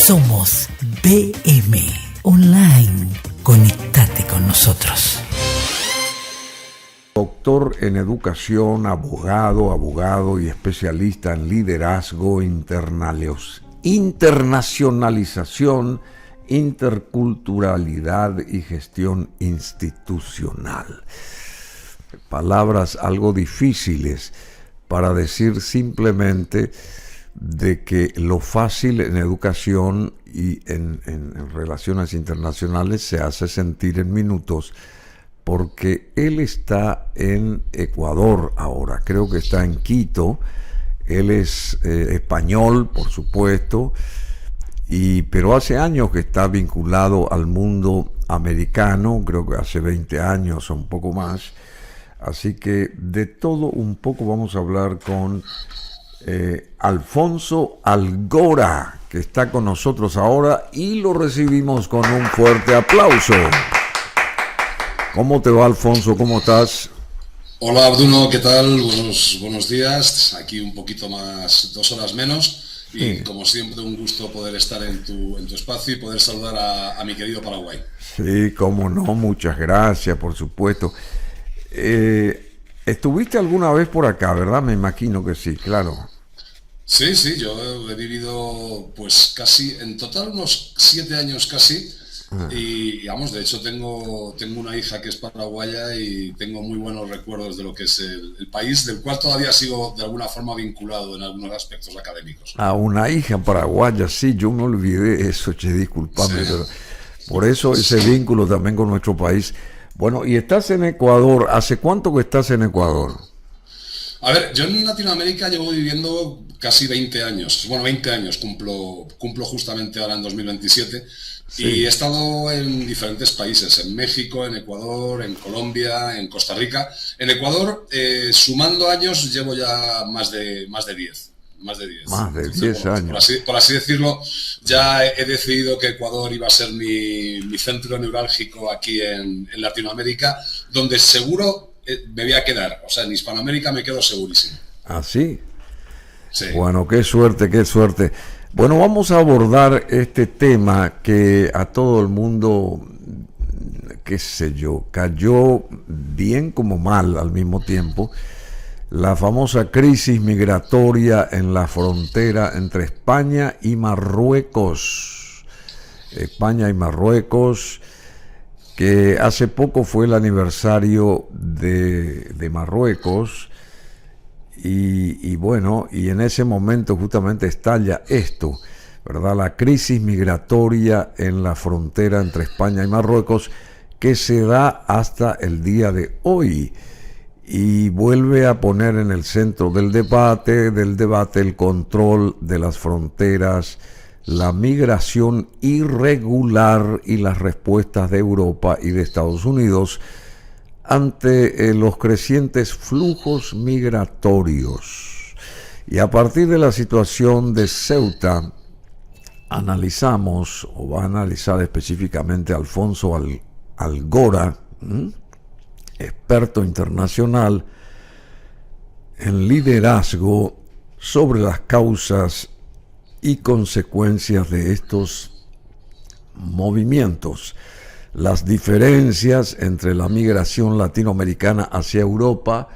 Somos BM Online. Conectate con nosotros. Doctor en educación, abogado y especialista en liderazgo, internacionalización, interculturalidad y gestión institucional. Palabras algo difíciles para decir simplemente de que lo fácil en educación y en relaciones internacionales se hace sentir en minutos, porque él está en Ecuador ahora, creo que está en Quito. Él es español, por supuesto, pero hace años que está vinculado al mundo americano, creo que hace 20 años o un poco más. Así que de todo un poco vamos a hablar con Alfonso Algora, que está con nosotros ahora, y lo recibimos con un fuerte aplauso. ¿Cómo te va, Alfonso? ¿Cómo estás? Hola, Abduno, ¿qué tal? Buenos días. Aquí un poquito más, 2 horas menos. Y como siempre, un gusto poder estar en tu espacio y poder saludar a mi querido Paraguay. Sí, cómo no, muchas gracias, por supuesto. ¿Estuviste alguna vez por acá, verdad? Me imagino que sí, claro. Sí, yo he vivido pues casi, en total unos 7 años casi. Y digamos, de hecho tengo una hija que es paraguaya y tengo muy buenos recuerdos de lo que es el país, del cual todavía sigo de alguna forma vinculado en algunos aspectos académicos. Una hija paraguaya, sí, yo me olvidé eso, che, disculpame, sí. Pero por eso ese vínculo también con nuestro país. Bueno, y estás en Ecuador. ¿Hace cuánto que estás en Ecuador? A ver, yo en Latinoamérica llevo viviendo casi 20 años. Bueno, 20 años cumplo justamente ahora en 2027. Sí. Y he estado en diferentes países, en México, en Ecuador, en Colombia, en Costa Rica. En Ecuador, sumando años, llevo ya más de 10. Más de 10. Más de 10 años. Por así decirlo, ya he decidido que Ecuador iba a ser mi centro neurálgico aquí en Latinoamérica, donde seguro me voy a quedar. O sea, en Hispanoamérica me quedo segurísimo. ¿Ah, sí? Sí. Bueno, qué suerte, qué suerte. Bueno, vamos a abordar este tema que a todo el mundo, qué sé yo, cayó bien como mal al mismo tiempo. La famosa crisis migratoria en la frontera entre España y Marruecos. España y Marruecos, que hace poco fue el aniversario de Marruecos. Y bueno, y en ese momento justamente estalla esto, ¿verdad? La crisis migratoria en la frontera entre España y Marruecos, que se da hasta el día de hoy y vuelve a poner en el centro del debate el control de las fronteras, la migración irregular y las respuestas de Europa y de Estados Unidos ante los crecientes flujos migratorios. Y a partir de la situación de Ceuta, analizamos, o va a analizar específicamente Alfonso Algora, experto internacional en liderazgo, sobre las causas y consecuencias de estos movimientos, las diferencias entre la migración latinoamericana hacia Europa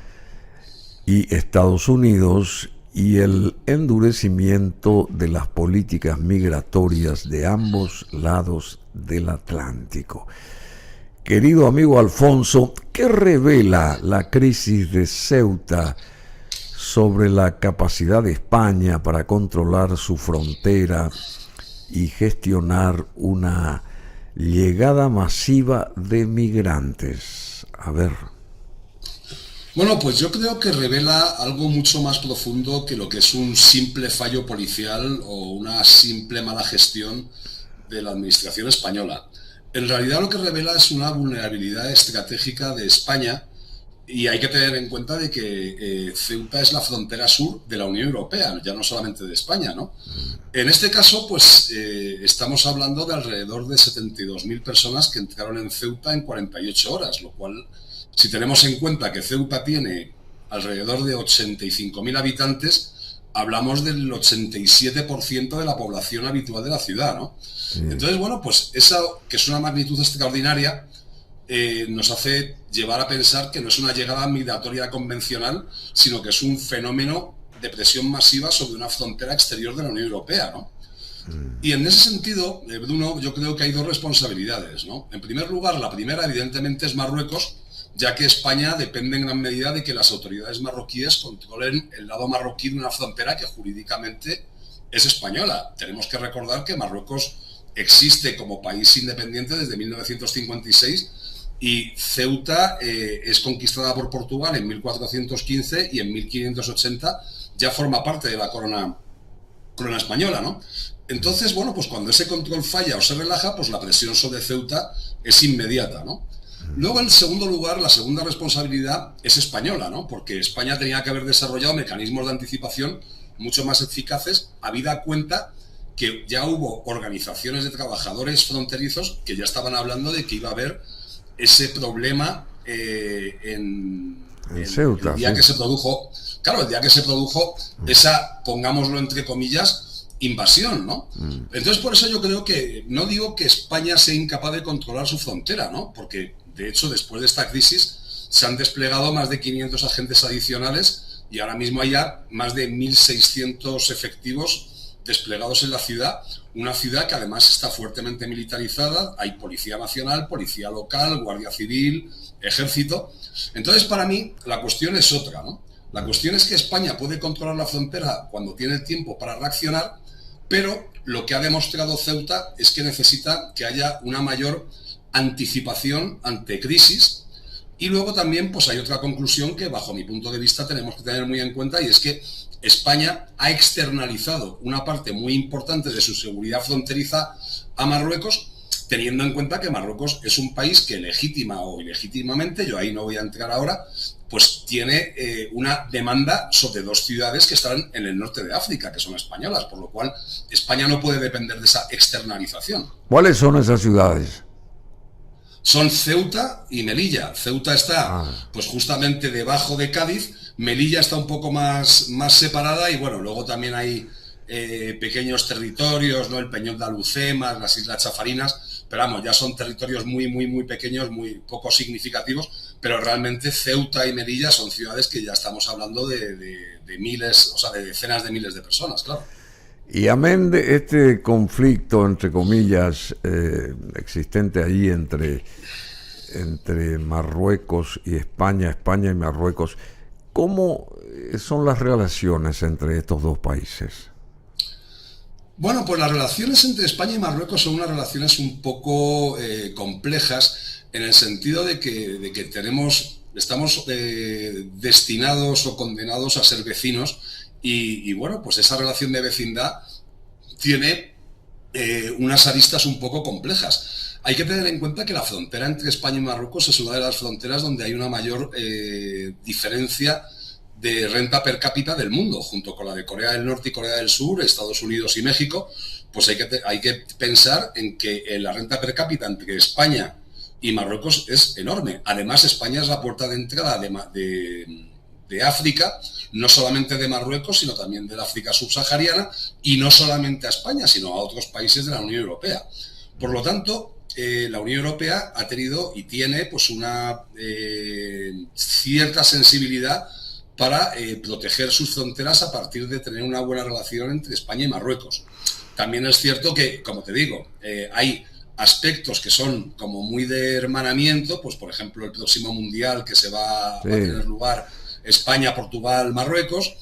y Estados Unidos y el endurecimiento de las políticas migratorias de ambos lados del Atlántico. Querido amigo Alfonso, ¿qué revela la crisis de Ceuta sobre la capacidad de España para controlar su frontera y gestionar una llegada masiva de migrantes? A ver. Bueno, pues yo creo que revela algo mucho más profundo que lo que es un simple fallo policial o una simple mala gestión de la administración española. En realidad lo que revela es una vulnerabilidad estratégica de España, y hay que tener en cuenta de que Ceuta es la frontera sur de la Unión Europea, ya no solamente de España, ¿no? En este caso, pues estamos hablando de alrededor de 72.000 personas que entraron en Ceuta en 48 horas, lo cual, si tenemos en cuenta que Ceuta tiene alrededor de 85.000 habitantes, hablamos del 87% de la población habitual de la ciudad, ¿no? Sí. Entonces, bueno, pues esa, que es una magnitud extraordinaria, nos hace llevar a pensar que no es una llegada migratoria convencional, sino que es un fenómeno de presión masiva sobre una frontera exterior de la Unión Europea, ¿no? Y en ese sentido, Bruno, yo creo que hay dos responsabilidades, ¿no? En primer lugar, la primera, evidentemente, es Marruecos, ya que España depende en gran medida de que las autoridades marroquíes controlen el lado marroquí de una frontera que jurídicamente es española. Tenemos que recordar que Marruecos existe como país independiente desde 1956 y Ceuta es conquistada por Portugal en 1415 y en 1580 ya forma parte de la corona española, ¿no? Entonces, bueno, pues cuando ese control falla o se relaja, pues la presión sobre Ceuta es inmediata, ¿no? Luego, en segundo lugar, la segunda responsabilidad es española, ¿no? Porque España tenía que haber desarrollado mecanismos de anticipación mucho más eficaces, habida cuenta que ya hubo organizaciones de trabajadores fronterizos que ya estaban hablando de que iba a haber ese problema en Ceuta, el día sí. que se produjo, claro, el día que se produjo esa, pongámoslo entre comillas, invasión, ¿no? Entonces, por eso yo creo que, no digo que España sea incapaz de controlar su frontera, ¿no? Porque, de hecho, después de esta crisis se han desplegado más de 500 agentes adicionales y ahora mismo hay ya más de 1.600 efectivos desplegados en la ciudad, una ciudad que además está fuertemente militarizada, hay Policía Nacional, Policía Local, Guardia Civil, Ejército. Entonces, para mí, la cuestión es otra, ¿no? La cuestión es que España puede controlar la frontera cuando tiene el tiempo para reaccionar, pero lo que ha demostrado Ceuta es que necesita que haya una mayor anticipación ante crisis. Y luego también pues hay otra conclusión que bajo mi punto de vista tenemos que tener muy en cuenta, y es que España ha externalizado una parte muy importante de su seguridad fronteriza a Marruecos, teniendo en cuenta que Marruecos es un país que legítima o ilegítimamente, yo ahí no voy a entrar ahora, pues tiene una demanda sobre dos ciudades que están en el norte de África, que son españolas, por lo cual España no puede depender de esa externalización. ¿Cuáles son esas ciudades? Son Ceuta y Melilla. Ceuta está pues justamente debajo de Cádiz, Melilla está un poco más separada y bueno, luego también hay pequeños territorios, ¿no? El Peñón de Alucemas, las Islas Chafarinas, pero vamos, ya son territorios muy pequeños, muy poco significativos, pero realmente Ceuta y Melilla son ciudades que ya estamos hablando de miles, o sea, de decenas de miles de personas, claro. Y amén de este conflicto, entre comillas, existente ahí entre Marruecos y España, España y Marruecos, ¿cómo son las relaciones entre estos dos países? Bueno, pues las relaciones entre España y Marruecos son unas relaciones un poco complejas, en el sentido de que estamos destinados o condenados a ser vecinos y bueno, pues esa relación de vecindad tiene unas aristas un poco complejas. Hay que tener en cuenta que la frontera entre España y Marruecos es una de las fronteras donde hay una mayor diferencia de renta per cápita del mundo, junto con la de Corea del Norte y Corea del Sur, Estados Unidos y México. Pues hay que pensar en que la renta per cápita entre España y Marruecos es enorme. Además, España es la puerta de entrada de África, no solamente de Marruecos, sino también del África subsahariana, y no solamente a España, sino a otros países de la Unión Europea. Por lo tanto, la Unión Europea ha tenido y tiene pues una cierta sensibilidad para proteger sus fronteras a partir de tener una buena relación entre España y Marruecos. También es cierto que, como te digo, hay aspectos que son como muy de hermanamiento, pues por ejemplo el próximo Mundial que se va a tener lugar España, Portugal, Marruecos,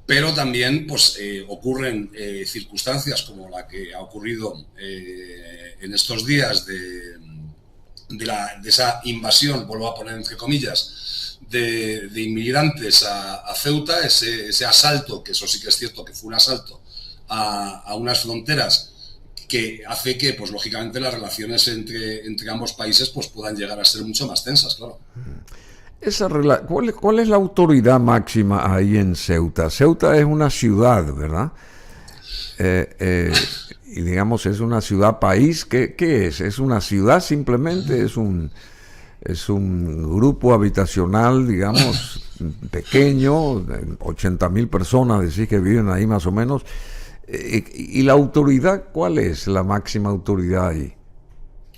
pero también pues ocurren circunstancias como la que ha ocurrido en estos días de esa invasión, vuelvo a poner entre comillas, de inmigrantes a Ceuta, ese asalto, que eso sí que es cierto que fue un asalto a unas fronteras que hace que, pues lógicamente, las relaciones entre ambos países pues puedan llegar a ser mucho más tensas, claro. ¿Cuál es la autoridad máxima ahí en Ceuta? Ceuta es una ciudad, ¿verdad? Y digamos, es una ciudad-país. ¿Qué es? ¿Es una ciudad simplemente? ¿Es un grupo habitacional, digamos? pequeño, 80.000 personas, decís que viven ahí más o menos. ¿Y la autoridad cuál es la máxima autoridad ahí?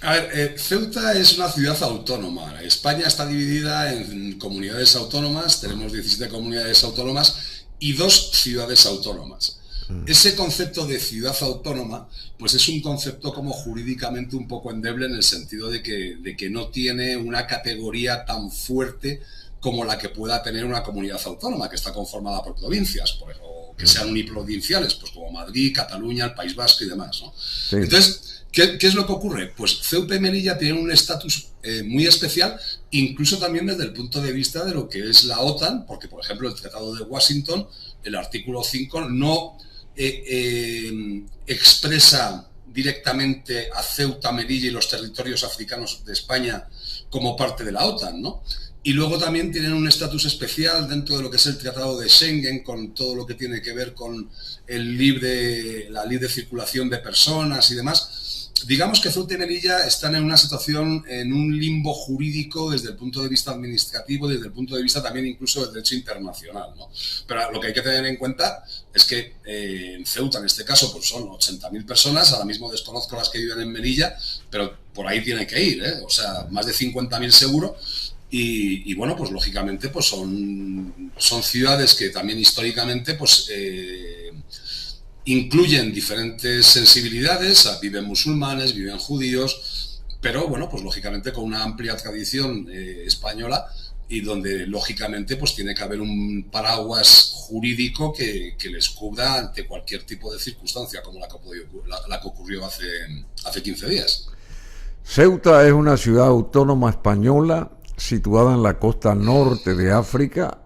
A ver, Ceuta es una ciudad autónoma. España está dividida en comunidades autónomas, tenemos 17 comunidades autónomas y 2 ciudades autónomas. Ese concepto de ciudad autónoma, pues es un concepto como jurídicamente un poco endeble en el sentido de que no tiene una categoría tan fuerte como la que pueda tener una comunidad autónoma que está conformada por provincias, o que sean uniprovinciales, pues como Madrid, Cataluña, el País Vasco y demás, ¿no? Sí. Entonces, ¿qué es lo que ocurre? Pues Ceuta y Melilla tienen un estatus muy especial, incluso también desde el punto de vista de lo que es la OTAN, porque, por ejemplo, el Tratado de Washington, el artículo 5, no expresa directamente a Ceuta, Melilla y los territorios africanos de España como parte de la OTAN, ¿no? Y luego también tienen un estatus especial dentro de lo que es el Tratado de Schengen, con todo lo que tiene que ver con la libre circulación de personas y demás. Digamos que Ceuta y Melilla están en una situación, en un limbo jurídico desde el punto de vista administrativo, desde el punto de vista también incluso del derecho internacional, ¿no? Pero lo que hay que tener en cuenta es que en Ceuta, en este caso, pues son 80.000 personas, ahora mismo desconozco las que viven en Melilla, pero por ahí tiene que ir, ¿eh? O sea, más de 50.000 seguro. Y bueno, pues lógicamente pues son ciudades que también históricamente pues incluyen diferentes sensibilidades, viven musulmanes, viven judíos, pero bueno, pues lógicamente con una amplia tradición española y donde lógicamente pues tiene que haber un paraguas jurídico que les cubra ante cualquier tipo de circunstancia como la que ocurrió hace 15 días. Ceuta es una ciudad autónoma española situada en la costa norte de África,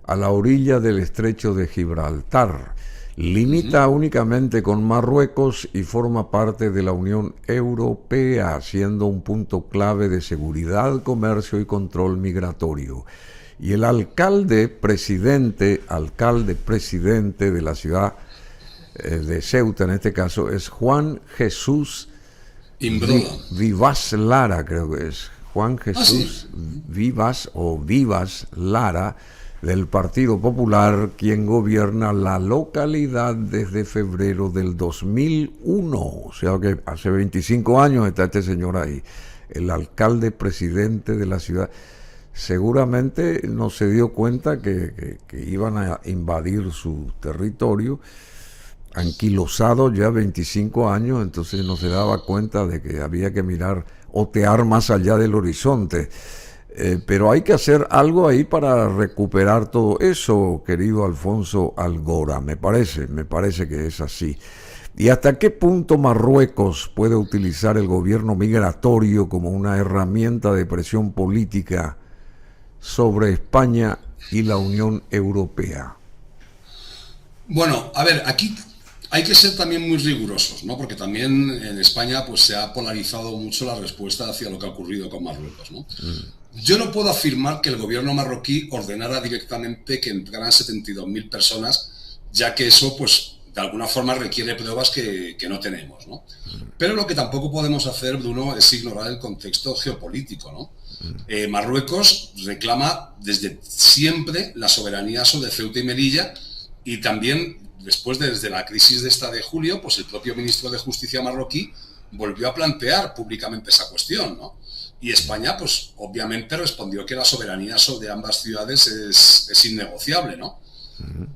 a la orilla del estrecho de Gibraltar. Limita únicamente con Marruecos y forma parte de la Unión Europea, siendo un punto clave de seguridad, comercio y control migratorio. Y el alcalde presidente de la ciudad de Ceuta, en este caso, es Juan Jesús Vivas Lara, creo que es. Juan Jesús Vivas Lara, del Partido Popular, quien gobierna la localidad desde febrero del 2001, o sea que hace 25 años está este señor ahí, el alcalde presidente de la ciudad. Seguramente no se dio cuenta que iban a invadir su territorio, anquilosado ya 25 años, entonces no se daba cuenta de que había que mirar, otear más allá del horizonte. Pero hay que hacer algo ahí para recuperar todo eso, querido Alfonso Algora, me parece que es así. ¿Y hasta qué punto Marruecos puede utilizar el gobierno migratorio como una herramienta de presión política sobre España y la Unión Europea? Bueno, a ver, aquí hay que ser también muy rigurosos, ¿no? Porque también en España pues se ha polarizado mucho la respuesta hacia lo que ha ocurrido con Marruecos, ¿no? Yo no puedo afirmar que el gobierno marroquí ordenara directamente que entraran 72.000 personas, ya que eso, pues, de alguna forma requiere pruebas que no tenemos, ¿no? Pero lo que tampoco podemos hacer, Bruno, es ignorar el contexto geopolítico, ¿no? Marruecos reclama desde siempre la soberanía sobre Ceuta y Melilla, y también después desde la crisis de esta de julio, pues el propio ministro de Justicia marroquí volvió a plantear públicamente esa cuestión, ¿no? Y España, pues obviamente respondió que la soberanía sobre ambas ciudades es innegociable, ¿no?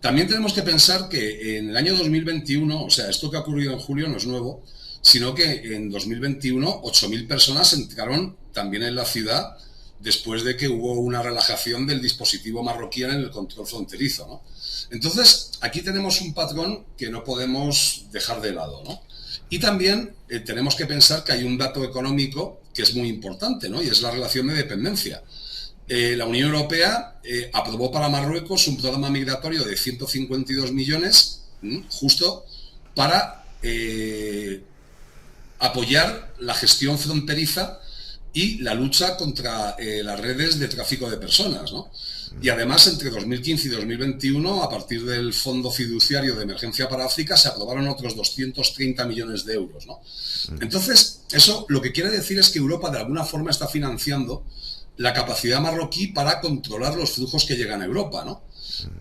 También tenemos que pensar que en el año 2021, o sea, esto que ha ocurrido en julio no es nuevo, sino que en 2021 8.000 personas entraron también en la ciudad después de que hubo una relajación del dispositivo marroquí en el control fronterizo, ¿no? Entonces, aquí tenemos un patrón que no podemos dejar de lado, ¿no? Y también tenemos que pensar que hay un dato económico que es muy importante, ¿no? Y es la relación de dependencia. La Unión Europea aprobó para Marruecos un programa migratorio de 152 millones, justo para apoyar la gestión fronteriza y la lucha contra las redes de tráfico de personas, ¿no? Y además, entre 2015 y 2021, a partir del Fondo Fiduciario de Emergencia para África, se aprobaron otros 230 millones de euros, ¿no? Entonces, eso lo que quiere decir es que Europa de alguna forma está financiando la capacidad marroquí para controlar los flujos que llegan a Europa, ¿no?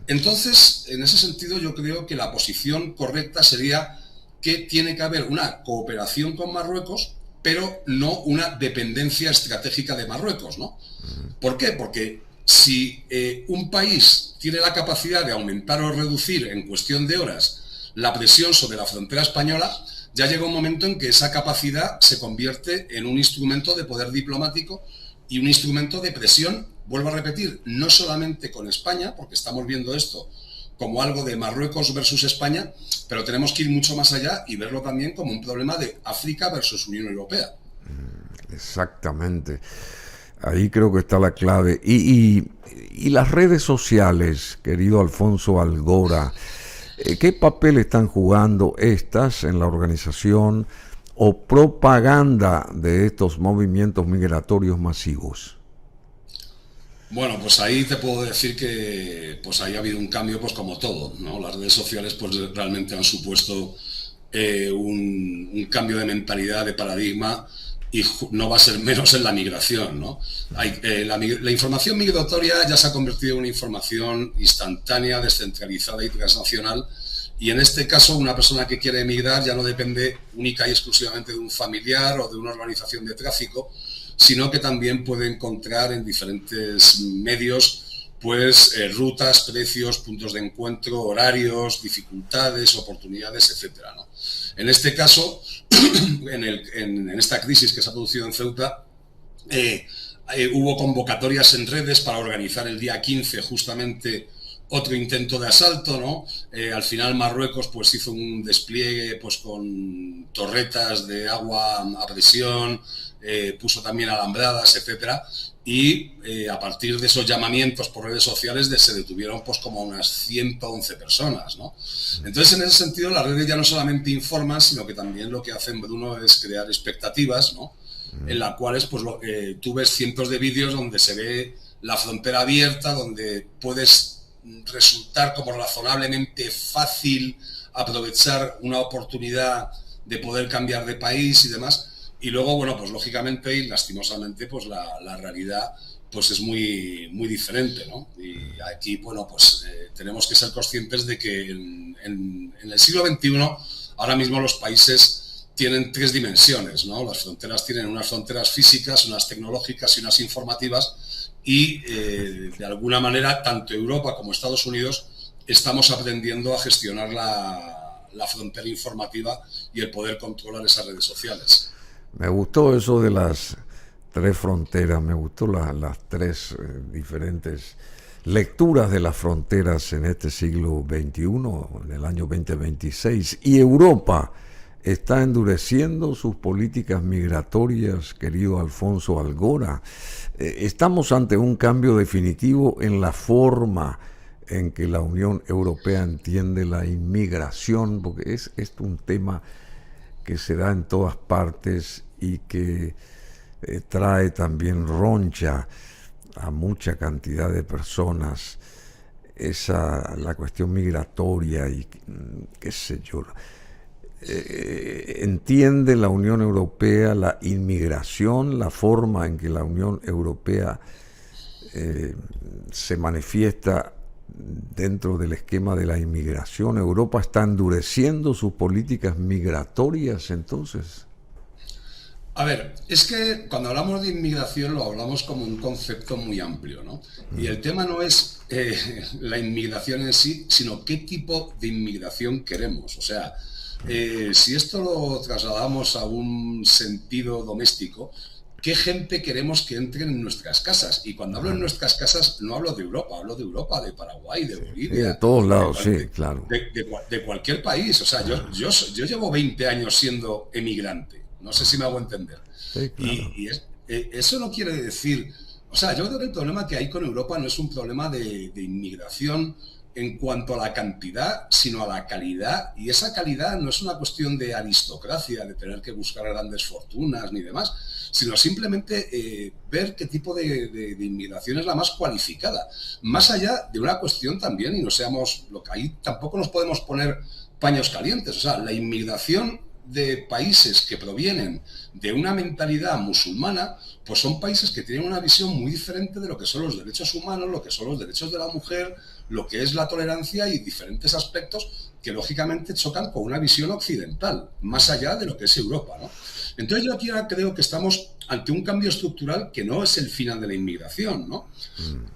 Entonces, en ese sentido, yo creo que la posición correcta sería que tiene que haber una cooperación con Marruecos, pero no una dependencia estratégica de Marruecos, ¿no? ¿Por qué? Porque si un país tiene la capacidad de aumentar o reducir en cuestión de horas la presión sobre la frontera española, ya llega un momento en que esa capacidad se convierte en un instrumento de poder diplomático y un instrumento de presión, vuelvo a repetir, no solamente con España, porque estamos viendo esto como algo de Marruecos versus España, pero tenemos que ir mucho más allá y verlo también como un problema de África versus Unión Europea. Exactamente. Ahí creo que está la clave. Y las redes sociales, querido Alfonso Algora, ¿qué papel están jugando estas en la organización o propaganda de estos movimientos migratorios masivos? Bueno, pues ahí te puedo decir que pues ahí ha habido un cambio, pues como todo, ¿no? Las redes sociales pues realmente han supuesto un cambio de mentalidad, de paradigma, y no va a ser menos en la migración, ¿no? La información migratoria ya se ha convertido en una información instantánea, descentralizada y transnacional, y en este caso una persona que quiere emigrar ya no depende única y exclusivamente de un familiar o de una organización de tráfico, sino que también puede encontrar en diferentes medios pues rutas, precios, puntos de encuentro, horarios, dificultades, oportunidades, etcétera, ¿no? En este caso, en esta crisis que se ha producido en Ceuta, hubo convocatorias en redes para organizar el día 15 justamente otro intento de asalto, ¿no? Al final Marruecos pues hizo un despliegue pues con torretas de agua a presión, puso también alambradas, etcétera, y a partir de esos llamamientos por redes sociales se detuvieron pues como unas 111 personas, ¿no? Entonces, en ese sentido, las redes ya no solamente informan, sino que también lo que hacen, Bruno, es crear expectativas, ¿no? En las cuales pues tú ves cientos de vídeos donde se ve la frontera abierta, donde puedes resultar como razonablemente fácil aprovechar una oportunidad de poder cambiar de país y demás. Y luego, bueno, pues lógicamente y lastimosamente, pues la realidad pues es muy, muy diferente, ¿no? Y aquí, bueno, pues tenemos que ser conscientes de que en el siglo XXI ahora mismo los países tienen tres dimensiones, ¿no? Las fronteras tienen unas fronteras físicas, unas tecnológicas y unas informativas, y de alguna manera tanto Europa como Estados Unidos estamos aprendiendo a gestionar la frontera informativa y el poder controlar esas redes sociales. Me gustó eso de las tres fronteras, me gustó las tres diferentes lecturas de las fronteras en este siglo XXI, en el año 2026. Y Europa está endureciendo sus políticas migratorias, querido Alfonso Algora. Estamos ante un cambio definitivo en la forma en que la Unión Europea entiende la inmigración, porque es un tema que se da en todas partes y que trae también roncha a mucha cantidad de personas, la cuestión migratoria y qué sé yo. ¿Entiende la Unión Europea la inmigración, la forma en que la Unión Europea se manifiesta dentro del esquema de la inmigración? ¿Europa está endureciendo sus políticas migratorias entonces? A ver, es que cuando hablamos de inmigración lo hablamos como un concepto muy amplio, ¿no? Y el tema no es la inmigración en sí, sino qué tipo de inmigración queremos. O sea, si esto lo trasladamos a un sentido doméstico, ¿qué gente queremos que entren en nuestras casas? Y cuando hablo en nuestras casas no hablo de Europa, de Paraguay, de Bolivia. De todos lados, sí, claro. De cualquier país. O sea, yo llevo 20 años siendo emigrante. No sé si me hago entender. Sí, claro. Eso no quiere decir... O sea, yo creo que el problema que hay con Europa no es un problema de inmigración en cuanto a la cantidad, sino a la calidad. Y esa calidad no es una cuestión de aristocracia, de tener que buscar grandes fortunas ni demás, sino simplemente ver qué tipo de inmigración es la más cualificada. Más allá de una cuestión también, y no seamos... Ahí tampoco nos podemos poner paños calientes. O sea, la inmigración de países que provienen de una mentalidad musulmana, pues son países que tienen una visión muy diferente de lo que son los derechos humanos, lo que son los derechos de la mujer, lo que es la tolerancia y diferentes aspectos que lógicamente chocan con una visión occidental, más allá de lo que es Europa, ¿no? Entonces yo aquí ahora creo que estamos ante un cambio estructural que no es el final de la inmigración, ¿no?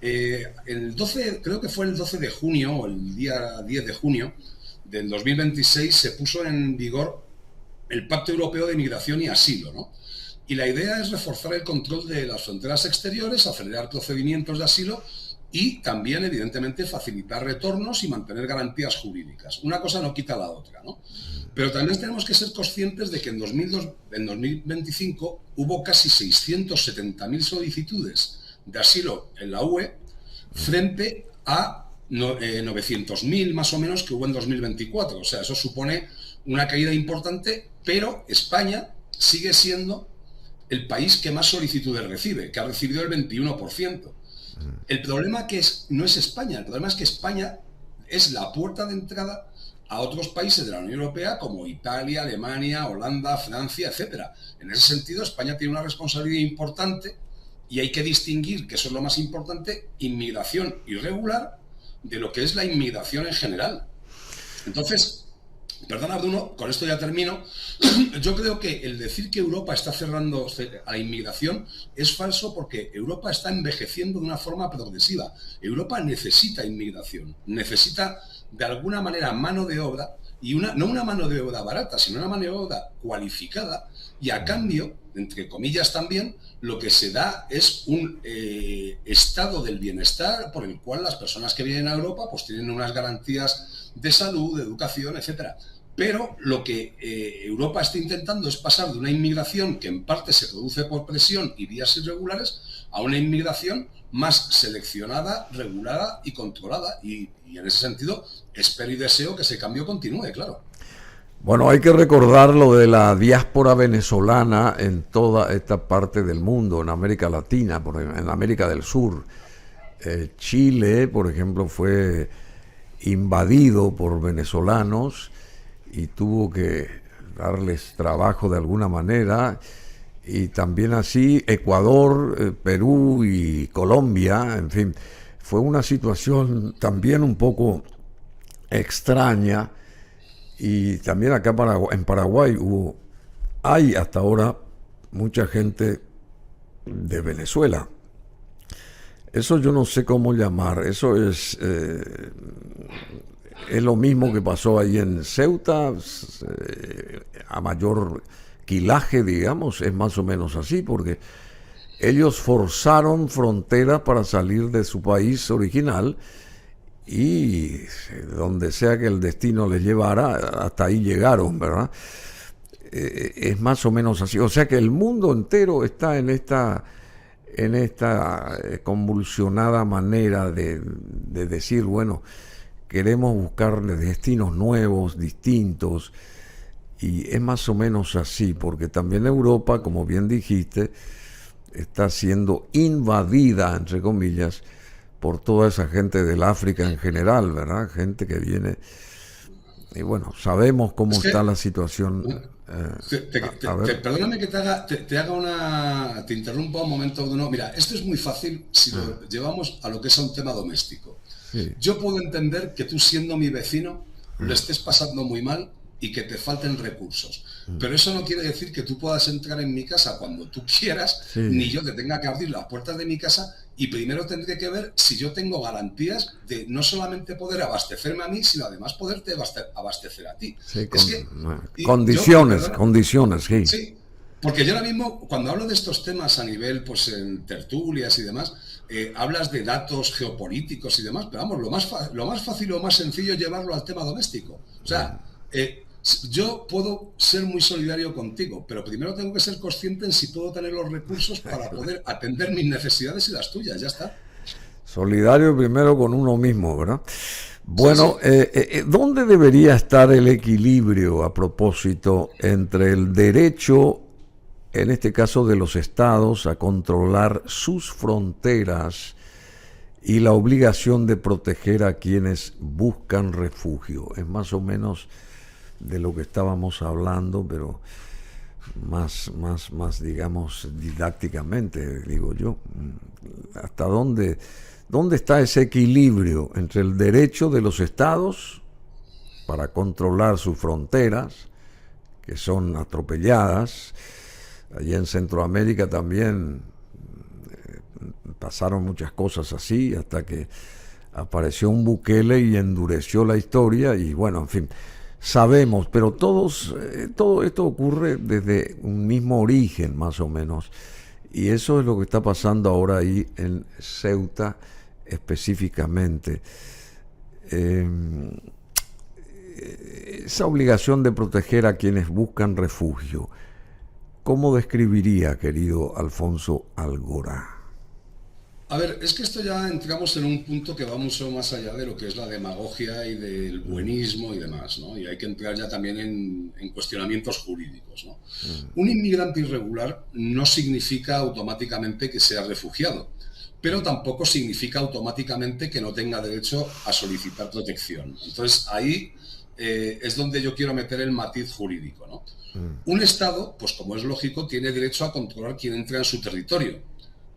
El 12, creo que fue el 12 de junio, o el día 10 de junio del 2026, se puso en vigor el Pacto Europeo de Migración y Asilo, ¿no? Y la idea es reforzar el control de las fronteras exteriores, acelerar procedimientos de asilo y también, evidentemente, facilitar retornos y mantener garantías jurídicas. Una cosa no quita la otra, ¿no? Pero también tenemos que ser conscientes de que en 2025 hubo casi 670.000 solicitudes de asilo en la UE frente a 900.000 más o menos que hubo en 2024. O sea, eso supone una caída importante, pero España sigue siendo el país que más solicitudes recibe, que ha recibido el 21%. El problema no es España, el problema es que España es la puerta de entrada a otros países de la Unión Europea como Italia, Alemania, Holanda, Francia, etcétera. En ese sentido, España tiene una responsabilidad importante y hay que distinguir, que eso es lo más importante, inmigración irregular de lo que es la inmigración en general. Entonces, perdona Bruno, con esto ya termino. Yo creo que el decir que Europa está cerrando a la inmigración es falso, porque Europa está envejeciendo de una forma progresiva. Europa necesita inmigración, necesita de alguna manera mano de obra, y no una mano de obra barata, sino una mano de obra cualificada, y a cambio, entre comillas también, lo que se da es un estado del bienestar por el cual las personas que vienen a Europa pues tienen unas garantías de salud, de educación, etcétera. Pero lo que Europa está intentando es pasar de una inmigración que en parte se produce por presión y vías irregulares a una inmigración más seleccionada, regulada y controlada. Y en ese sentido, espero y deseo que ese cambio continúe, claro. Bueno, hay que recordar lo de la diáspora venezolana en toda esta parte del mundo, en América Latina, en América del Sur. Chile, por ejemplo, fue invadido por venezolanos y tuvo que darles trabajo de alguna manera, y también así Ecuador, Perú y Colombia, en fin, fue una situación también un poco extraña. Y también acá en Paraguay hay hasta ahora mucha gente de Venezuela. Eso yo no sé cómo llamar, eso es lo mismo que pasó ahí en Ceuta, a mayor quilaje, digamos, es más o menos así, porque ellos forzaron fronteras para salir de su país original, y donde sea que el destino les llevara, hasta ahí llegaron, ¿verdad? Es más o menos así. O sea que el mundo entero está en esta convulsionada manera de decir, bueno, queremos buscar destinos nuevos, distintos, y es más o menos así, porque también Europa, como bien dijiste, está siendo invadida, entre comillas, por toda esa gente del África en general, ¿verdad? Gente que viene, y bueno, sabemos cómo está la situación. Perdóname que te interrumpa un momento, Bruno. Mira, esto es muy fácil si lo llevamos a lo que es a un tema doméstico. Sí. Yo puedo entender que tú, siendo mi vecino, lo estés pasando muy mal y que te falten recursos. Pero eso no quiere decir que tú puedas entrar en mi casa cuando tú quieras, sí, ni yo te tenga que abrir las puertas de mi casa, y primero tendré que ver si yo tengo garantías de no solamente poder abastecerme a mí, sino además poderte abastecer a ti. Sí, condiciones, sí. Sí, porque yo ahora mismo, cuando hablo de estos temas a nivel, pues en tertulias y demás, hablas de datos geopolíticos y demás, pero vamos, lo más fácil, lo más sencillo es llevarlo al tema doméstico. O sea, yo puedo ser muy solidario contigo, pero primero tengo que ser consciente en si puedo tener los recursos para poder atender mis necesidades y las tuyas, ya está. Solidario primero con uno mismo, ¿verdad? Bueno, sí. ¿Dónde debería estar el equilibrio, a propósito, entre el derecho, en este caso de los estados, a controlar sus fronteras y la obligación de proteger a quienes buscan refugio? Es más o menos de lo que estábamos hablando, pero más, digamos, didácticamente, digo yo. ¿Hasta dónde está ese equilibrio entre el derecho de los estados para controlar sus fronteras, que son atropelladas? Allí en Centroamérica también pasaron muchas cosas así, hasta que apareció un Bukele y endureció la historia, y bueno, en fin, sabemos, pero todo esto ocurre desde un mismo origen, más o menos, y eso es lo que está pasando ahora ahí en Ceuta específicamente. Esa obligación de proteger a quienes buscan refugio, ¿cómo describiría, querido Alfonso Algora? A ver, es que esto ya entramos en un punto que va mucho más allá de lo que es la demagogia y del buenismo y demás, ¿no? Y hay que entrar ya también en cuestionamientos jurídicos, ¿no? Un inmigrante irregular no significa automáticamente que sea refugiado, pero tampoco significa automáticamente que no tenga derecho a solicitar protección. Entonces, ahí es donde yo quiero meter el matiz jurídico, ¿no? Un Estado, pues como es lógico, tiene derecho a controlar quién entra en su territorio.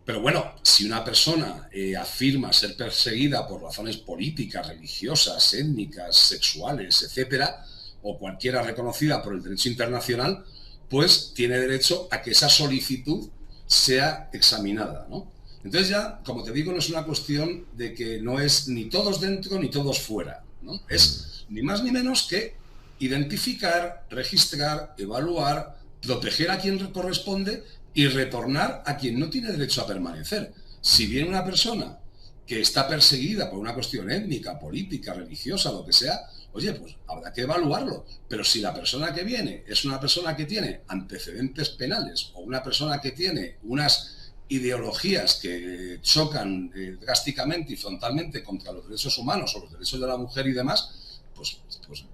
Pero bueno, si una persona afirma ser perseguida por razones políticas, religiosas, étnicas, sexuales, etcétera, o cualquiera reconocida por el derecho internacional, pues tiene derecho a que esa solicitud sea examinada, ¿no? Entonces ya, como te digo, no es una cuestión de que no es ni todos dentro ni todos fuera, ¿no? Es ni más ni menos que identificar, registrar, evaluar, proteger a quien corresponde y retornar a quien no tiene derecho a permanecer. Si viene una persona que está perseguida por una cuestión étnica, política, religiosa, lo que sea, oye, pues habrá que evaluarlo. Pero si la persona que viene es una persona que tiene antecedentes penales o una persona que tiene unas ideologías que chocan drásticamente y frontalmente contra los derechos humanos o los derechos de la mujer y demás, pues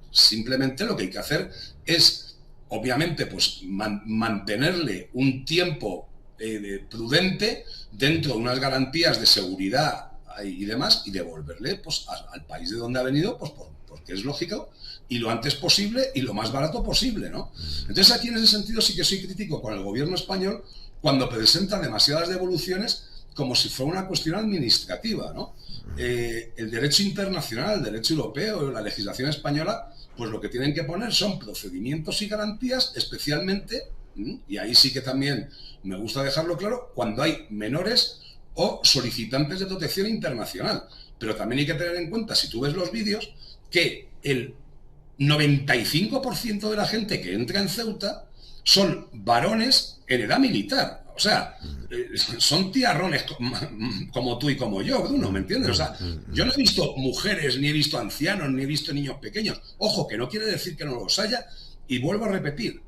simplemente lo que hay que hacer es, obviamente, pues mantenerle un tiempo prudente dentro de unas garantías de seguridad y demás, y devolverle pues al país de donde ha venido, pues porque es lógico, y lo antes posible y lo más barato posible, ¿no? Entonces aquí en ese sentido sí que soy crítico con el gobierno español cuando presenta demasiadas devoluciones como si fuera una cuestión administrativa, ¿no? El derecho internacional, el derecho europeo, la legislación española, pues lo que tienen que poner son procedimientos y garantías, especialmente, y ahí sí que también me gusta dejarlo claro, cuando hay menores o solicitantes de protección internacional. Pero también hay que tener en cuenta, si tú ves los vídeos, que el 95% de la gente que entra en Ceuta son varones en edad militar. O sea, son tiarrones como tú y como yo, Bruno, ¿me entiendes? O sea, yo no he visto mujeres, ni he visto ancianos, ni he visto niños pequeños. Ojo, que no quiere decir que no los haya. Y vuelvo a repetir,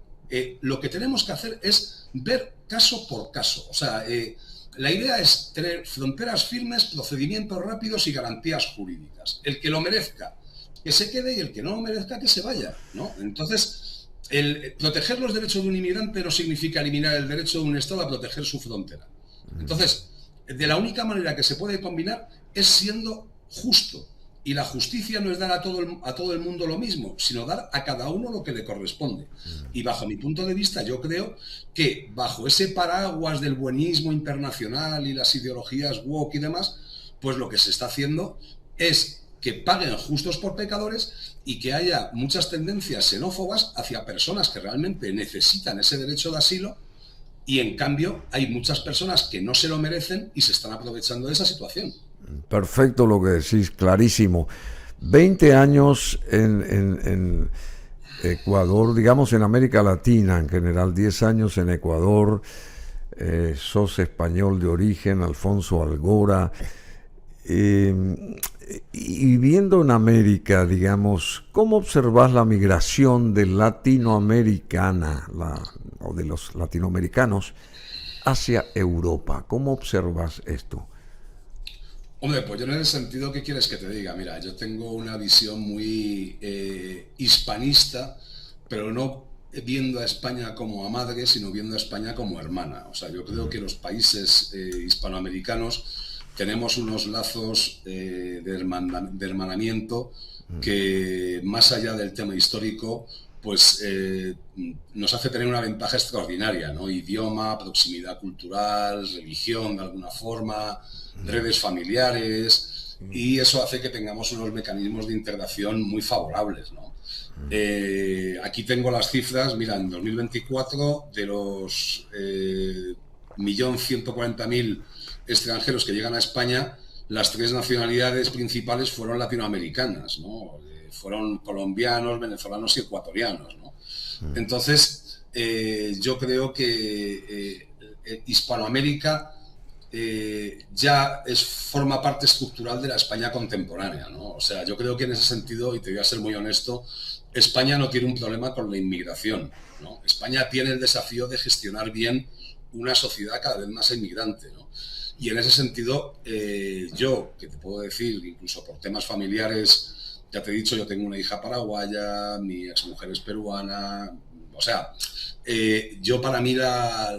lo que tenemos que hacer es ver caso por caso. O sea, la idea es tener fronteras firmes, procedimientos rápidos y garantías jurídicas. El que lo merezca, que se quede, y el que no lo merezca, que se vaya, ¿no? Entonces, el proteger los derechos de un inmigrante no significa eliminar el derecho de un Estado a proteger su frontera. Entonces, de la única manera que se puede combinar es siendo justo. Y la justicia no es dar a todo el mundo lo mismo, sino dar a cada uno lo que le corresponde. Y bajo mi punto de vista, yo creo que bajo ese paraguas del buenismo internacional y las ideologías woke y demás, pues lo que se está haciendo es que paguen justos por pecadores y que haya muchas tendencias xenófobas hacia personas que realmente necesitan ese derecho de asilo, y en cambio hay muchas personas que no se lo merecen y se están aprovechando de esa situación. Perfecto lo que decís, clarísimo. 20 años en Ecuador, digamos en América Latina en general, 10 años en Ecuador, sos español de origen, Alfonso Algora. Y viviendo en América, digamos, ¿cómo observas la migración de latinoamericana o de los latinoamericanos hacia Europa? ¿Cómo observas esto? Hombre, pues yo en el sentido, ¿qué quieres que te diga? Mira, yo tengo una visión muy hispanista, pero no viendo a España como a madre, sino viendo a España como hermana. O sea, yo creo que los países hispanoamericanos tenemos unos lazos de hermanamiento que, más allá del tema histórico, pues nos hace tener una ventaja extraordinaria, ¿no? Idioma, proximidad cultural, religión de alguna forma, redes familiares, y eso hace que tengamos unos mecanismos de integración muy favorables, ¿no? Aquí tengo las cifras, mira, en 2024 de los 1.140.000 extranjeros que llegan a España, las 3 nacionalidades principales fueron latinoamericanas, ¿no? Fueron colombianos, venezolanos y ecuatorianos, ¿no? Entonces, yo creo que Hispanoamérica ya forma parte estructural de la España contemporánea, ¿no? O sea, yo creo que en ese sentido, y te voy a ser muy honesto, España no tiene un problema con la inmigración, ¿no? España tiene el desafío de gestionar bien una sociedad cada vez más inmigrante, ¿no? Y en ese sentido, yo, que te puedo decir, incluso por temas familiares, ya te he dicho, yo tengo una hija paraguaya, mi exmujer es peruana, o sea, yo para mí la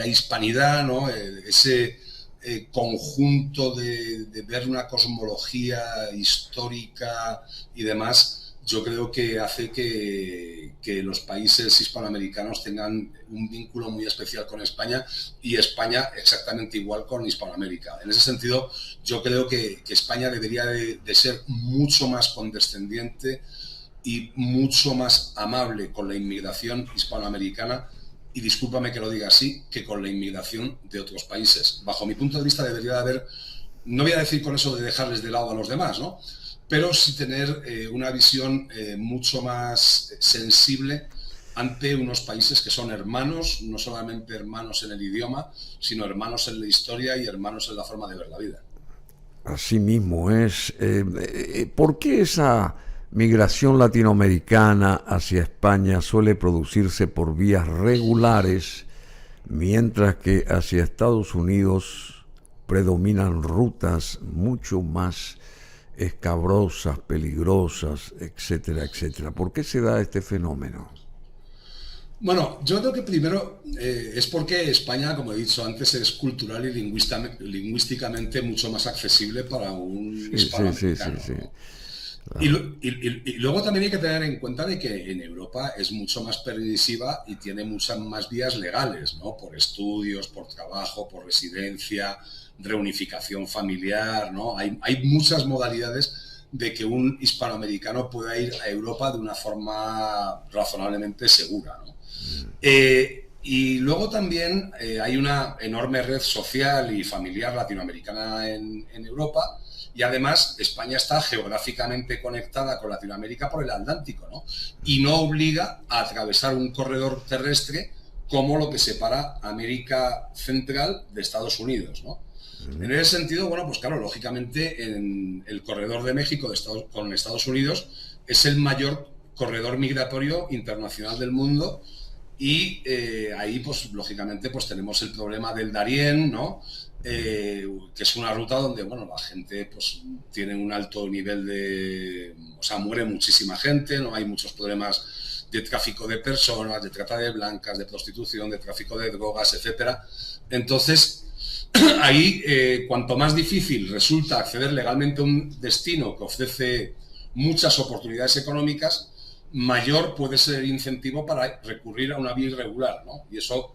hispanidad, ¿no? Ese conjunto de ver una cosmología histórica y demás, yo creo que hace que los países hispanoamericanos tengan un vínculo muy especial con España y España exactamente igual con Hispanoamérica. En ese sentido, yo creo que España debería de ser mucho más condescendiente y mucho más amable con la inmigración hispanoamericana, y discúlpame que lo diga así, que con la inmigración de otros países. Bajo mi punto de vista debería de haber, no voy a decir con eso de dejarles de lado a los demás, ¿no? Pero sí tener una visión mucho más sensible ante unos países que son hermanos, no solamente hermanos en el idioma, sino hermanos en la historia y hermanos en la forma de ver la vida. Así mismo es. ¿Por qué esa migración latinoamericana hacia España suele producirse por vías regulares, mientras que hacia Estados Unidos predominan rutas mucho más escabrosas, peligrosas, etcétera, etcétera? ¿Por qué se da este fenómeno? Bueno, yo creo que primero es porque España, como he dicho antes, es cultural y lingüísticamente mucho más accesible para un hispanoamericano, sí. ¿no? Y luego también hay que tener en cuenta de que en Europa es mucho más permisiva y tiene muchas más vías legales, ¿no? Por estudios, por trabajo, por residencia, reunificación familiar, ¿no? Hay muchas modalidades de que un hispanoamericano pueda ir a Europa de una forma razonablemente segura, ¿no? Y luego también hay una enorme red social y familiar latinoamericana en Europa, y además España está geográficamente conectada con Latinoamérica por el Atlántico, ¿no? Y no obliga a atravesar un corredor terrestre como lo que separa América Central de Estados Unidos, ¿no? En ese sentido, bueno, pues claro, lógicamente en el corredor de México con Estados Unidos es el mayor corredor migratorio internacional del mundo, y ahí, pues lógicamente, pues tenemos el problema del Darién, ¿no? Que es una ruta donde, bueno, la gente pues tiene un alto nivel o sea, muere muchísima gente, ¿no? Hay muchos problemas de tráfico de personas, de trata de blancas, de prostitución, de tráfico de drogas, etcétera. Entonces, ahí, cuanto más difícil resulta acceder legalmente a un destino que ofrece muchas oportunidades económicas, mayor puede ser el incentivo para recurrir a una vía irregular, ¿no? Y eso,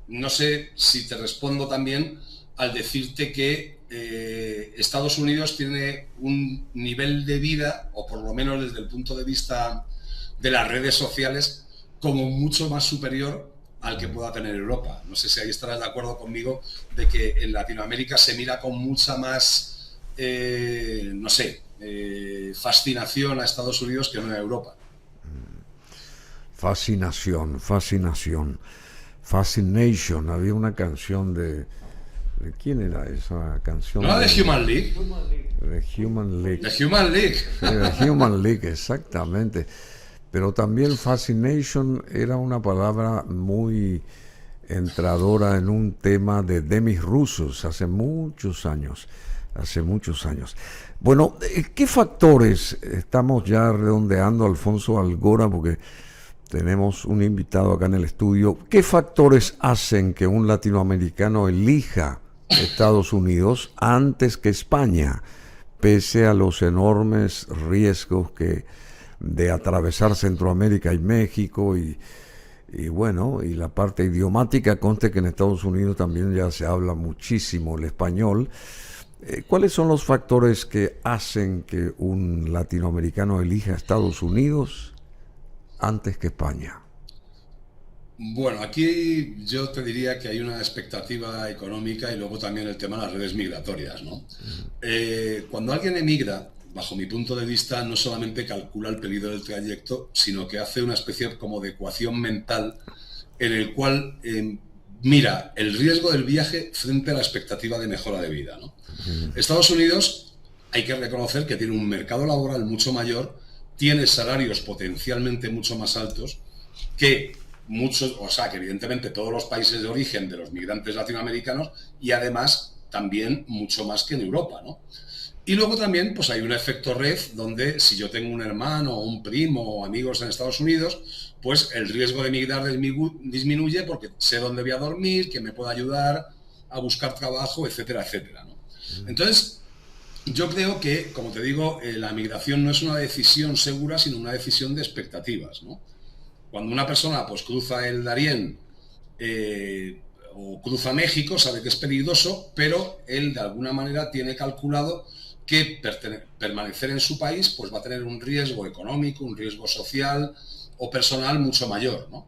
no sé si te respondo también al decirte que Estados Unidos tiene un nivel de vida, o por lo menos desde el punto de vista de las redes sociales, como mucho más superior al que pueda tener Europa. No sé si ahí estarás de acuerdo conmigo de que en Latinoamérica se mira con mucha más, no sé, fascinación a Estados Unidos que no a Europa. Fascination. Había una canción ¿de quién era esa canción? ¿No? De Human League. De Human League. De Human League. Sí, de Human League, exactamente. Pero también fascination era una palabra muy entradora en un tema de Demis Roussos hace muchos años. Bueno, ¿qué factores, estamos ya redondeando, Alfonso Algora, porque tenemos un invitado acá en el estudio, qué factores hacen que un latinoamericano elija Estados Unidos antes que España, pese a los enormes riesgos que de atravesar Centroamérica y México y bueno, y la parte idiomática, conste que en Estados Unidos también ya se habla muchísimo el español. ¿Cuáles son los factores que hacen que un latinoamericano elija Estados Unidos antes que España? Bueno, aquí yo te diría que hay una expectativa económica y luego también el tema de las redes migratorias, ¿no? Cuando alguien emigra, bajo mi punto de vista, no solamente calcula el peligro del trayecto, sino que hace una especie como de ecuación mental en el cual mira el riesgo del viaje frente a la expectativa de mejora de vida, ¿no? Estados Unidos, hay que reconocer que tiene un mercado laboral mucho mayor, tiene salarios potencialmente mucho más altos que muchos, o sea, que evidentemente todos los países de origen de los migrantes latinoamericanos y además también mucho más que en Europa, ¿no? Y luego también pues hay un efecto red donde si yo tengo un hermano o un primo o amigos en Estados Unidos, pues el riesgo de emigrar disminuye porque sé dónde voy a dormir, quién me puede ayudar a buscar trabajo, etcétera, etcétera, ¿no? Entonces, yo creo que, como te digo, la migración no es una decisión segura, sino una decisión de expectativas, ¿no? Cuando una persona pues cruza el Darién o cruza México, sabe que es peligroso, pero él de alguna manera tiene calculado que permanecer en su país pues va a tener un riesgo económico, un riesgo social o personal mucho mayor, ¿no?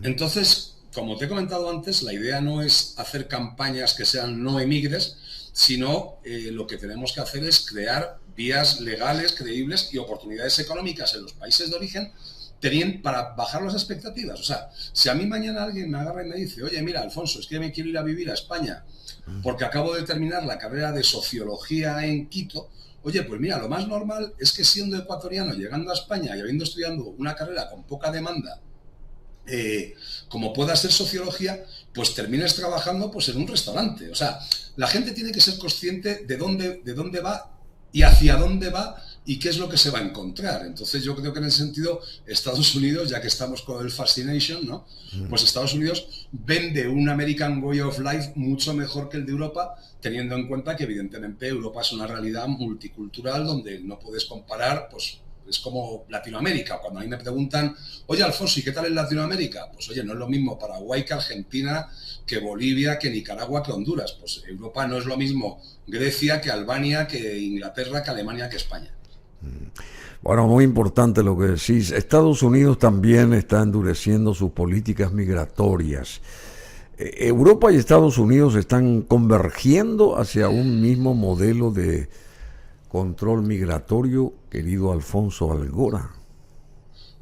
Entonces, como te he comentado antes, la idea no es hacer campañas que sean no emigres, sino lo que tenemos que hacer es crear vías legales, creíbles y oportunidades económicas en los países de origen para bajar las expectativas. O sea, si a mí mañana alguien me agarra y me dice, oye, mira, Alfonso, es que me quiero ir a vivir a España porque acabo de terminar la carrera de sociología en Quito, oye, pues mira, lo más normal es que siendo ecuatoriano, llegando a España y habiendo estudiado una carrera con poca demanda, como pueda ser sociología, pues termines trabajando pues en un restaurante. O sea, la gente tiene que ser consciente de dónde va y hacia dónde va y qué es lo que se va a encontrar. Entonces yo creo que en ese sentido Estados Unidos, ya que estamos con el fascination, ¿no? Pues Estados Unidos vende un American Way of Life mucho mejor que el de Europa, teniendo en cuenta que evidentemente Europa es una realidad multicultural donde no puedes comparar, pues es como Latinoamérica. Cuando a mí me preguntan, oye Alfonso, ¿y qué tal en Latinoamérica? Pues oye, no es lo mismo Paraguay que Argentina, que Bolivia, que Nicaragua, que Honduras. Pues Europa no es lo mismo Grecia que Albania, que Inglaterra, que Alemania, que España. Bueno, muy importante lo que decís. Estados Unidos también está endureciendo sus políticas migratorias. Europa y Estados Unidos están convergiendo hacia un mismo modelo de control migratorio, querido Alfonso Algora.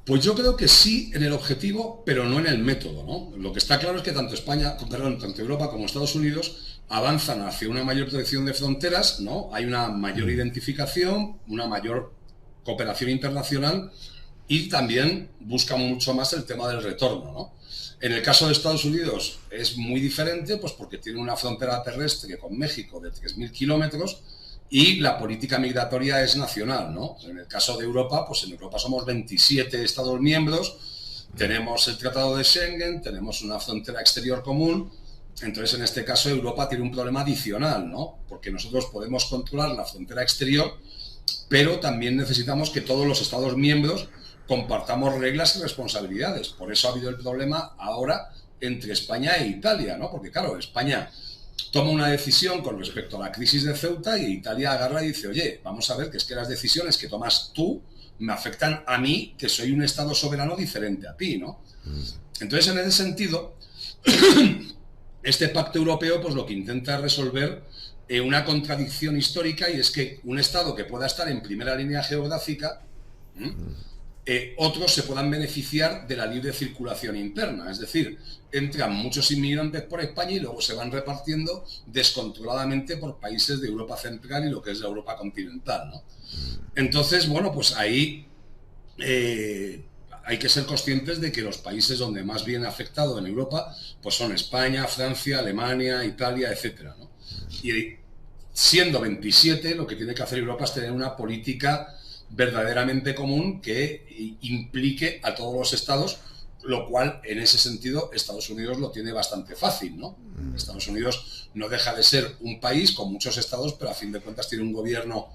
Pues yo creo que sí en el objetivo, pero no en el método, ¿no? Lo que está claro es que tanto Europa como Estados Unidos avanzan hacia una mayor protección de fronteras, ¿no? Hay una mayor identificación, una mayor cooperación internacional y también buscan mucho más el tema del retorno, ¿no? En el caso de Estados Unidos es muy diferente, pues porque tiene una frontera terrestre con México de 3.000 kilómetros y la política migratoria es nacional, ¿no? En el caso de Europa, pues en Europa somos 27 Estados miembros, tenemos el Tratado de Schengen, tenemos una frontera exterior común. Entonces, en este caso, Europa tiene un problema adicional, ¿no? Porque nosotros podemos controlar la frontera exterior, pero también necesitamos que todos los Estados miembros compartamos reglas y responsabilidades. Por eso ha habido el problema ahora entre España e Italia, ¿no? Porque, claro, España toma una decisión con respecto a la crisis de Ceuta y Italia agarra y dice, oye, vamos a ver que es que las decisiones que tomas tú me afectan a mí, que soy un Estado soberano diferente a ti, ¿no? Entonces, en ese sentido, este pacto europeo pues lo que intenta es resolver una contradicción histórica, y es que un Estado que pueda estar en primera línea geográfica, otros se puedan beneficiar de la libre circulación interna. Es decir, entran muchos inmigrantes por España y luego se van repartiendo descontroladamente por países de Europa Central y lo que es la Europa continental, ¿no? Entonces, bueno, pues ahí hay que ser conscientes de que los países donde más viene afectado en Europa pues son España, Francia, Alemania, Italia, etcétera, ¿no? Y siendo 27, lo que tiene que hacer Europa es tener una política verdaderamente común que implique a todos los estados, lo cual en ese sentido Estados Unidos lo tiene bastante fácil, ¿no? Estados Unidos no deja de ser un país con muchos estados, pero a fin de cuentas tiene un gobierno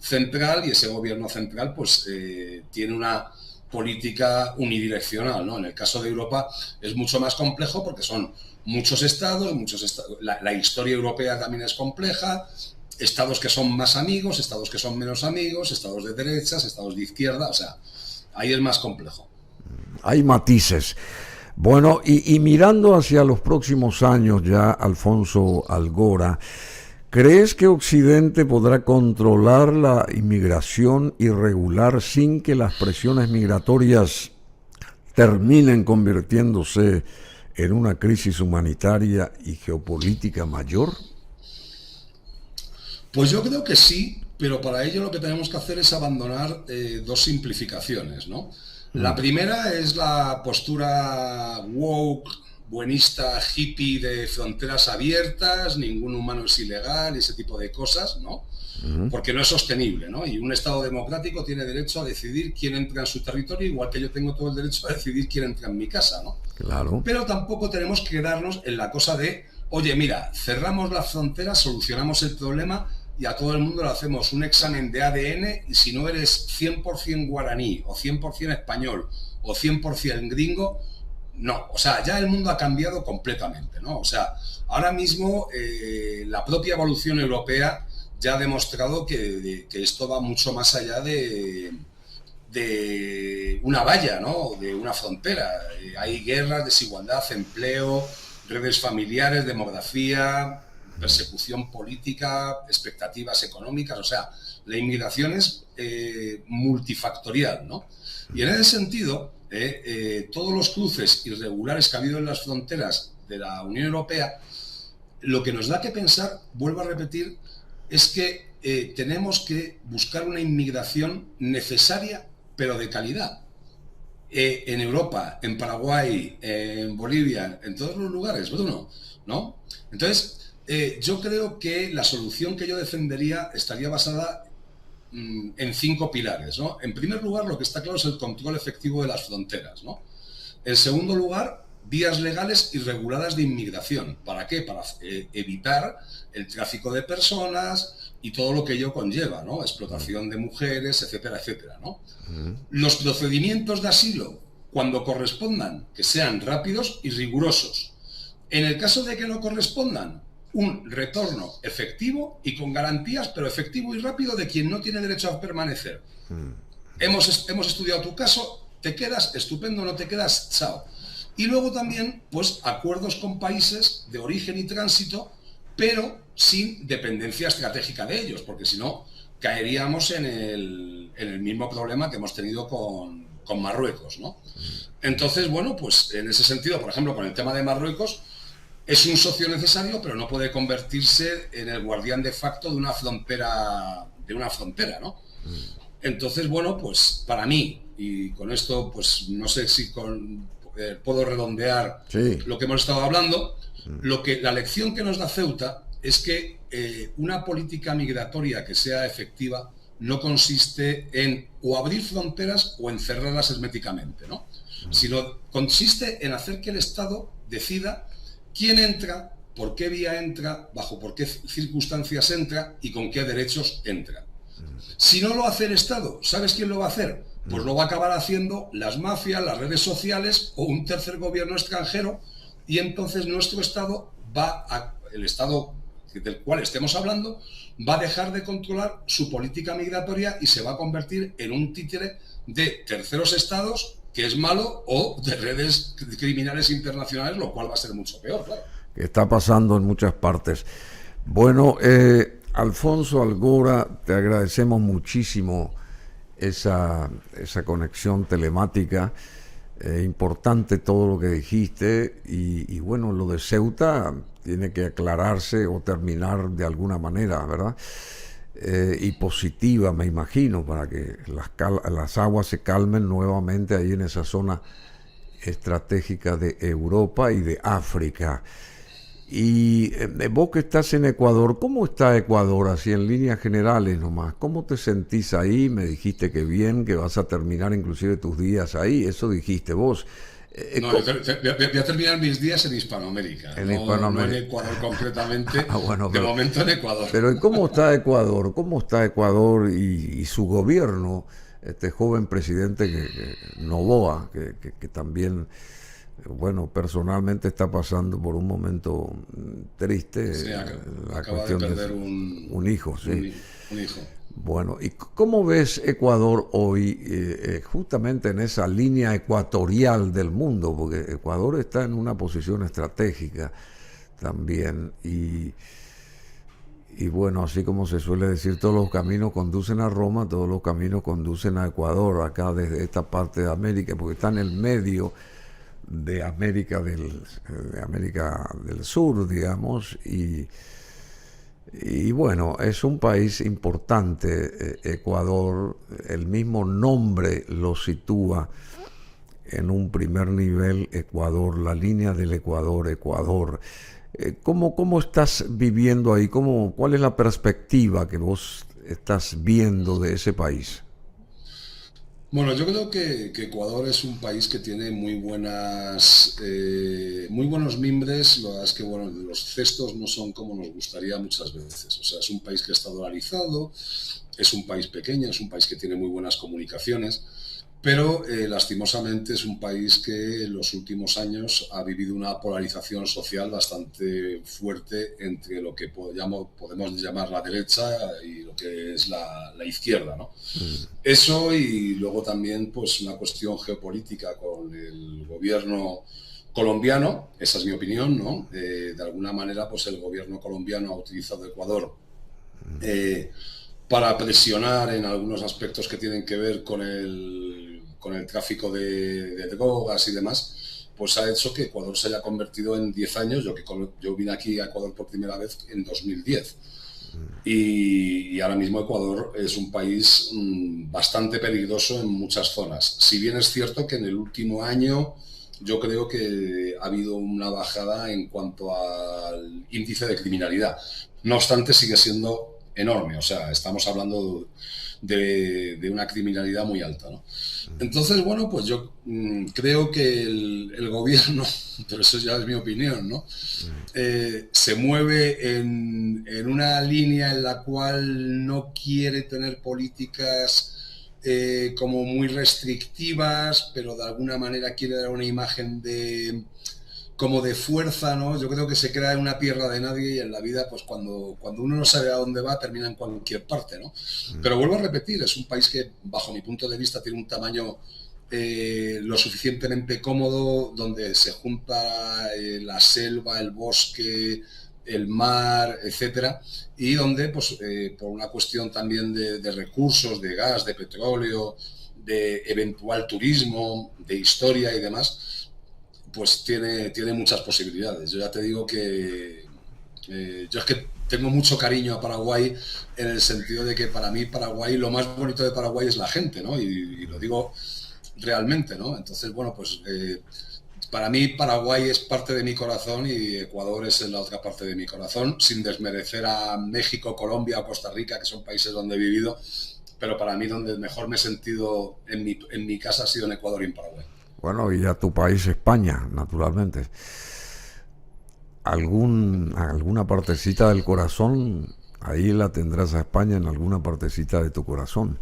central, y ese gobierno central pues tiene una política unidireccional, ¿no? En el caso de Europa es mucho más complejo porque son muchos estados, la historia europea también es compleja, estados que son más amigos, estados que son menos amigos, estados de derechas, estados de izquierda, o sea, ahí es más complejo. Hay matices. Bueno, y mirando hacia los próximos años ya, Alfonso Algora, ¿crees que Occidente podrá controlar la inmigración irregular sin que las presiones migratorias terminen convirtiéndose en una crisis humanitaria y geopolítica mayor? Pues yo creo que sí, pero para ello lo que tenemos que hacer es abandonar dos simplificaciones, ¿no? La primera es la postura woke, buenista, hippie de fronteras abiertas, ningún humano es ilegal y ese tipo de cosas, ¿no? Porque no es sostenible, ¿no? Y un Estado democrático tiene derecho a decidir quién entra en su territorio, igual que yo tengo todo el derecho a decidir quién entra en mi casa, ¿no? Claro. Pero tampoco tenemos que quedarnos en la cosa de, oye, mira, cerramos las fronteras, solucionamos el problema y a todo el mundo le hacemos un examen de ADN y si no eres 100% guaraní o 100% español o 100% gringo, no. O sea, ya el mundo ha cambiado completamente, ¿no? O sea, ahora mismo la propia evolución europea ya ha demostrado que esto va mucho más allá de una valla, ¿no? De una frontera. Hay guerras, desigualdad, empleo, redes familiares, demografía, persecución política, expectativas económicas, o sea, la inmigración es multifactorial, ¿no? Y en ese sentido, todos los cruces irregulares que ha habido en las fronteras de la Unión Europea, lo que nos da que pensar, vuelvo a repetir, es que tenemos que buscar una inmigración necesaria, pero de calidad. En Europa, en Paraguay, en Bolivia, en todos los lugares, Bruno, ¿no? Entonces, yo creo que la solución que yo defendería estaría basada en 5 pilares, ¿no? En primer lugar, lo que está claro es el control efectivo de las fronteras, ¿no? En segundo lugar, vías legales y reguladas de inmigración. ¿Para qué? Para evitar el tráfico de personas y todo lo que ello conlleva, ¿no? Explotación de mujeres, etcétera, etcétera, ¿no? Los procedimientos de asilo, cuando correspondan, que sean rápidos y rigurosos. En el caso de que no correspondan, un retorno efectivo y con garantías, pero efectivo y rápido de quien no tiene derecho a permanecer. Hemos estudiado tu caso, te quedas, estupendo, no te quedas, chao. Y luego también, pues, acuerdos con países de origen y tránsito, pero sin dependencia estratégica de ellos, porque si no, caeríamos en el mismo problema que hemos tenido con Marruecos, ¿no? Entonces, bueno, pues en ese sentido, por ejemplo, con el tema de Marruecos, es un socio necesario, pero no puede convertirse en el guardián de facto de una frontera, ¿no? Entonces, bueno, pues para mí, y con esto, pues no sé si puedo redondear lo que hemos estado hablando, la lección que nos da Ceuta es que una política migratoria que sea efectiva no consiste en o abrir fronteras o en cerrarlas herméticamente, ¿no? Sino consiste en hacer que el Estado decida quién entra, por qué vía entra, bajo por qué circunstancias entra y con qué derechos entra. Si no lo hace el Estado, ¿sabes quién lo va a hacer? Pues lo va a acabar haciendo las mafias, las redes sociales o un tercer gobierno extranjero, y entonces nuestro Estado el Estado del cual estemos hablando, va a dejar de controlar su política migratoria y se va a convertir en un títere de terceros estados, que es malo, o de redes criminales internacionales, lo cual va a ser mucho peor, claro. Que está pasando en muchas partes. Bueno, Alfonso Algora, te agradecemos muchísimo esa conexión telemática. Importante todo lo que dijiste y bueno, lo de Ceuta tiene que aclararse o terminar de alguna manera, ¿verdad? Y positiva, me imagino, para que las aguas se calmen nuevamente ahí en esa zona estratégica de Europa y de África. Y vos que estás en Ecuador, ¿cómo está Ecuador así en líneas generales nomás? ¿Cómo te sentís ahí? Me dijiste que bien, que vas a terminar inclusive tus días ahí, eso dijiste vos. No, voy a terminar mis días en Hispanoamérica, no en Ecuador concretamente, Bueno, de momento en Ecuador. Pero ¿y cómo está Ecuador? ¿Cómo está Ecuador y su gobierno? Este joven presidente Noboa, que también, bueno, personalmente está pasando por un momento triste. Sí, la acaba cuestión de perder un hijo, sí. Un hijo. Bueno, ¿y cómo ves Ecuador hoy, justamente en esa línea ecuatorial del mundo? Porque Ecuador está en una posición estratégica también y bueno, así como se suele decir, todos los caminos conducen a Roma, todos los caminos conducen a Ecuador, acá desde esta parte de América, porque está en el medio de América del Sur, digamos, y bueno, es un país importante, Ecuador, el mismo nombre lo sitúa en un primer nivel, Ecuador, la línea del Ecuador. ¿Cómo estás viviendo ahí? ¿Cuál es la perspectiva que vos estás viendo de ese país? Bueno, yo creo que Ecuador es un país que tiene muy buenos mimbres. La verdad es que bueno, los cestos no son como nos gustaría muchas veces. O sea, es un país que está dolarizado, es un país pequeño, es un país que tiene muy buenas comunicaciones, pero lastimosamente es un país que en los últimos años ha vivido una polarización social bastante fuerte entre lo que podemos llamar la derecha y lo que es la izquierda, ¿no? Eso, y luego también pues una cuestión geopolítica con el gobierno colombiano, esa es mi opinión, ¿no? De alguna manera pues el gobierno colombiano ha utilizado Ecuador para presionar en algunos aspectos que tienen que ver con el tráfico de drogas y demás, pues ha hecho que Ecuador se haya convertido en 10 años. Yo vine aquí a Ecuador por primera vez en 2010 y ahora mismo Ecuador es un país bastante peligroso en muchas zonas. Si bien es cierto que en el último año yo creo que ha habido una bajada en cuanto al índice de criminalidad. No obstante, sigue siendo enorme, o sea, estamos hablando de una criminalidad muy alta, ¿no? Entonces, bueno, pues yo creo que el gobierno, pero eso ya es mi opinión, ¿no? Se mueve en una línea en la cual no quiere tener políticas como muy restrictivas, pero de alguna manera quiere dar una imagen como de fuerza, ¿no? Yo creo que se crea en una tierra de nadie y en la vida, pues cuando uno no sabe a dónde va, termina en cualquier parte, ¿no? Pero vuelvo a repetir, es un país que, bajo mi punto de vista, tiene un tamaño lo suficientemente cómodo, donde se junta la selva, el bosque, el mar, etcétera, y donde, pues, por una cuestión también de recursos, de gas, de petróleo, de eventual turismo, de historia y demás, pues tiene muchas posibilidades. Yo ya te digo que yo es que tengo mucho cariño a Paraguay, en el sentido de que para mí Paraguay, lo más bonito de Paraguay es la gente, ¿no? Y lo digo realmente, ¿no? Entonces, bueno, pues para mí Paraguay es parte de mi corazón y Ecuador es en la otra parte de mi corazón, sin desmerecer a México, Colombia o Costa Rica, que son países donde he vivido, pero para mí donde mejor me he sentido en mi casa ha sido en Ecuador y en Paraguay. Bueno, y a tu país, España, naturalmente. ¿Alguna partecita del corazón? Ahí la tendrás a España, en alguna partecita de tu corazón.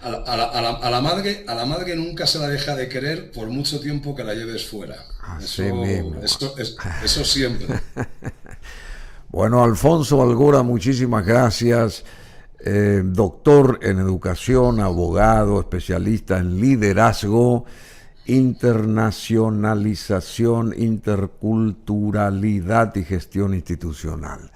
A la madre nunca se la deja de querer por mucho tiempo que la lleves fuera. Así mismo. Eso siempre. Bueno, Alfonso Algora, muchísimas gracias. Doctor en educación, abogado, especialista en liderazgo, internacionalización, interculturalidad y gestión institucional.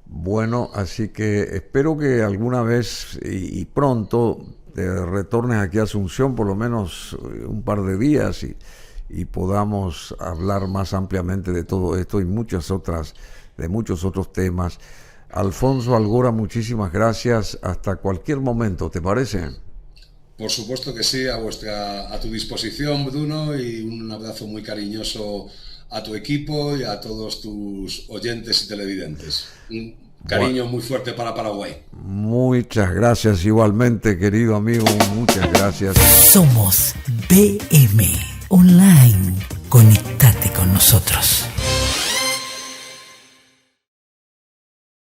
Bueno, así que espero que alguna vez y pronto te retornes aquí a Asunción, por lo menos un par de días, y podamos hablar más ampliamente de todo esto y muchos otros temas. Alfonso Algora, muchísimas gracias. Hasta cualquier momento, ¿te parece? Por supuesto que sí, a tu disposición, Bruno, y un abrazo muy cariñoso a tu equipo y a todos tus oyentes y televidentes. Un cariño muy fuerte para Paraguay. Muchas gracias igualmente, querido amigo, muchas gracias. Somos BM. online. Conectate con nosotros.